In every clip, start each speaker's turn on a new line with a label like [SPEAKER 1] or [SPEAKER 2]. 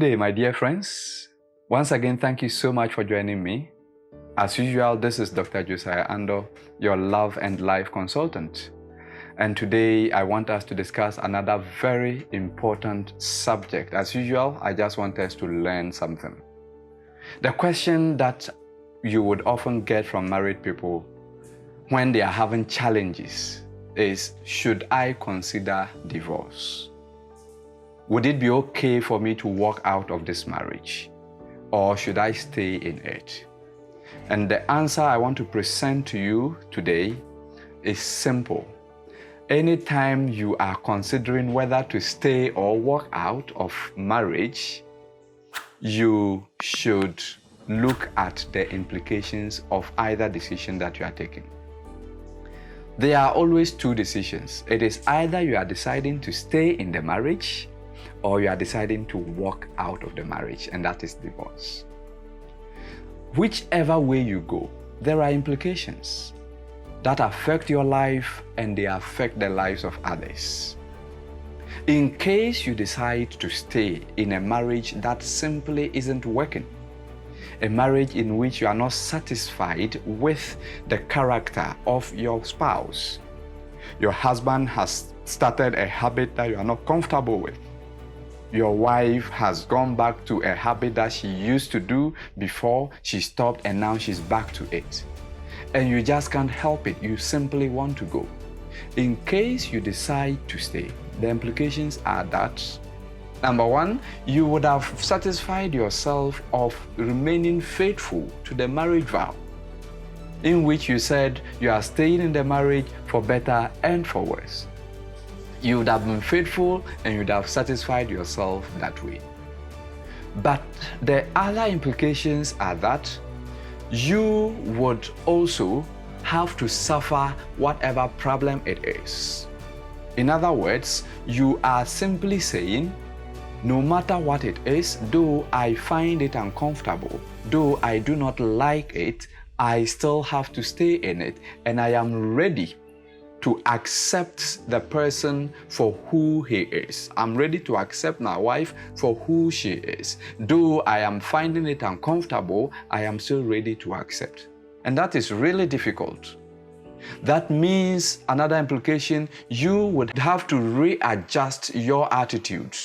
[SPEAKER 1] day, my dear friends. Once again, thank you so much for joining me. As usual, this is Dr. Josiah Ando, your love and life consultant. And today, I want us to discuss another very important subject. As usual, I just want us to learn something. The question that you would often get from married people when they are having challenges is, should I consider divorce? Would it be okay for me to walk out of this marriage? Or should I stay in it? And the answer I want to present to you today is simple. Anytime you are considering whether to stay or walk out of marriage, you should look at the implications of either decision that you are taking. There are always two decisions. It is either you are deciding to stay in the marriage or you are deciding to walk out of the marriage, and that is divorce. Whichever way you go, there are implications that affect your life and they affect the lives of others. In case you decide to stay in a marriage that simply isn't working, a marriage in which you are not satisfied with the character of your spouse, your husband has started a habit that you are not comfortable with, your wife has gone back to a habit that she used to do before she stopped and now she's back to it. And you just can't help it. You simply want to go. In case you decide to stay, the implications are that, number one, you would have satisfied yourself of remaining faithful to the marriage vow, in which you said you are staying in the marriage for better and for worse. You would have been faithful and you would have satisfied yourself that way. But the other implications are that you would also have to suffer whatever problem it is. In other words, you are simply saying, no matter what it is, though I find it uncomfortable, though I do not like it, I still have to stay in it, and I am ready to accept the person for who he is. I'm ready to accept my wife for who she is. Though I am finding it uncomfortable, I am still ready to accept. And that is really difficult. That means another implication, you would have to readjust your attitude.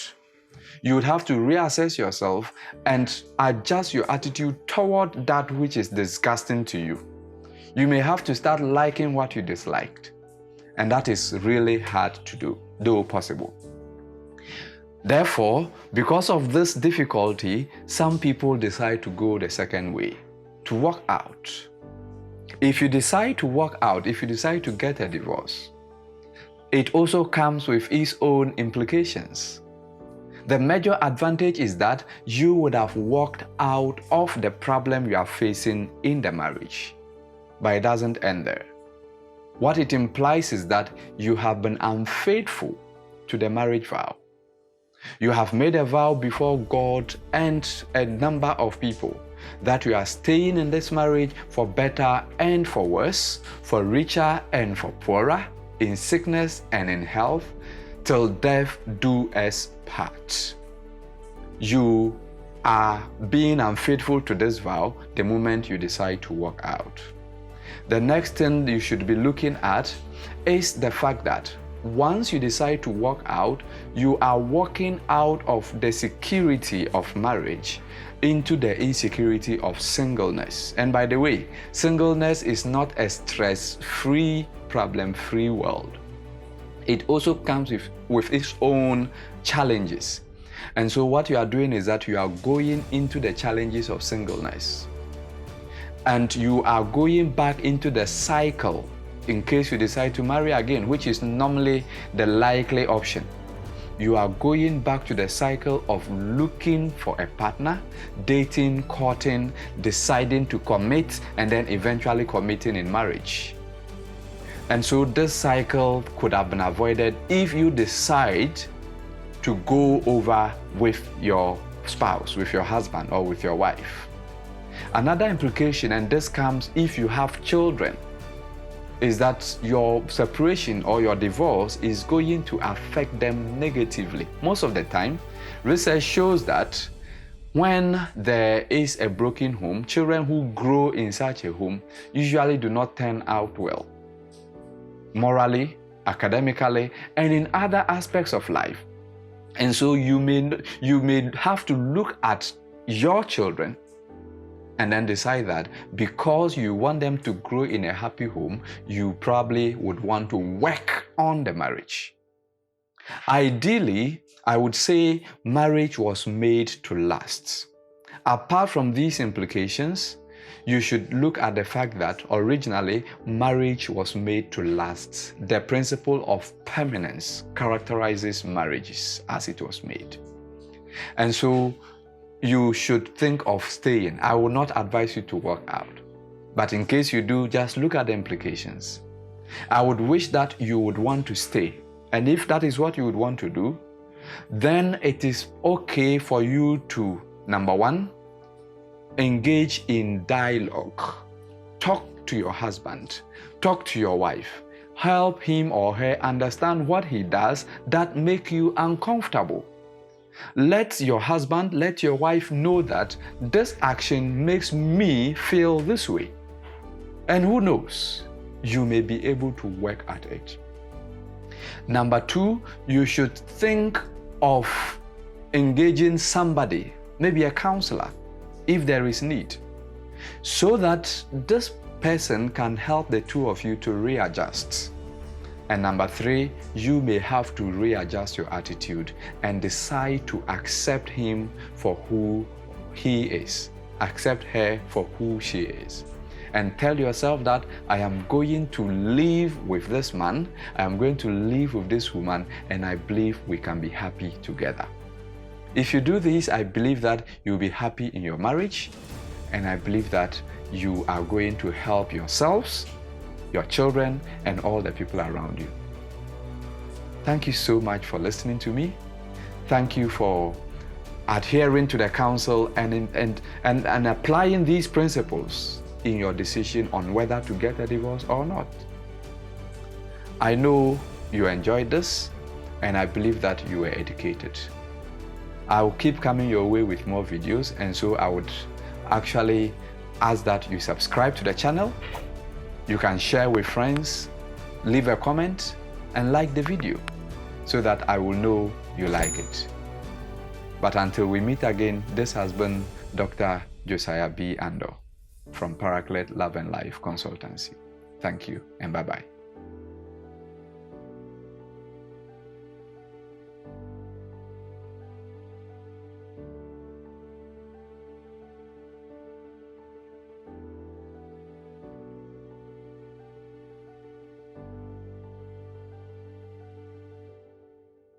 [SPEAKER 1] You would have to reassess yourself and adjust your attitude toward that which is disgusting to you. You may have to start liking what you disliked. And that is really hard to do, though possible. Therefore, because of this difficulty, some people decide to go the second way, to walk out. If you decide to walk out, if you decide to get a divorce, it also comes with its own implications. The major advantage is that you would have walked out of the problem you are facing in the marriage. But it doesn't end there. What it implies is that you have been unfaithful to the marriage vow. You have made a vow before God and a number of people that you are staying in this marriage for better and for worse, for richer and for poorer, in sickness and in health, till death do us part. You are being unfaithful to this vow the moment you decide to walk out. The next thing you should be looking at is the fact that once you decide to walk out, you are walking out of the security of marriage into the insecurity of singleness. And by the way, singleness is not a stress-free, problem-free world. It also comes with its own challenges. And so what you are doing is that you are going into the challenges of singleness. And you are going back into the cycle in case you decide to marry again, which is normally the likely option. You are going back to the cycle of looking for a partner, dating, courting, deciding to commit, and then eventually committing in marriage. And so this cycle could have been avoided if you decide to go over with your spouse, with your husband, or with your wife. Another implication, and this comes if you have children, is that your separation or your divorce is going to affect them negatively. Most of the time, research shows that When there is a broken home, children who grow in such a home usually do not turn out well, morally, academically, and in other aspects of life. And so you may have to look at your children and then decide that because you want them to grow in a happy home, you probably would want to work on the marriage. Ideally, I would say marriage was made to last. Apart from these implications, you should look at the fact that originally marriage was made to last. The principle of permanence characterizes marriages as it was made. And so you should think of staying. I will not advise you to work out. But in case you do, just look at the implications. I would wish that you would want to stay. And if that is what you would want to do, then it is okay for you to, number one, engage in dialogue. Talk to your husband, talk to your wife, help him or her understand what he does that make you uncomfortable. Let your husband, let your wife know that this action makes me feel this way. And who knows, you may be able to work at it. Number two, you should think of engaging somebody, maybe a counselor, if there is need, so that this person can help the two of you to readjust. And number three, you may have to readjust your attitude and decide to accept him for who he is, accept her for who she is. And tell yourself that I am going to live with this man, I am going to live with this woman, and I believe we can be happy together. If you do this, I believe that you'll be happy in your marriage, and I believe that you are going to help yourselves, your children, and all the people around you. Thank you so much for listening to me. Thank you for adhering to the counsel and applying these principles in your decision on whether to get a divorce or not. I know you enjoyed this, and I believe that you were educated. I will keep coming your way with more videos, and so I would actually ask that you subscribe to the channel. You can share with friends, leave a comment, and like the video so that I will know you like it. But until we meet again, this has been Dr. Josiah B. Ando from Paraclete Love and Life Consultancy. Thank you and bye-bye.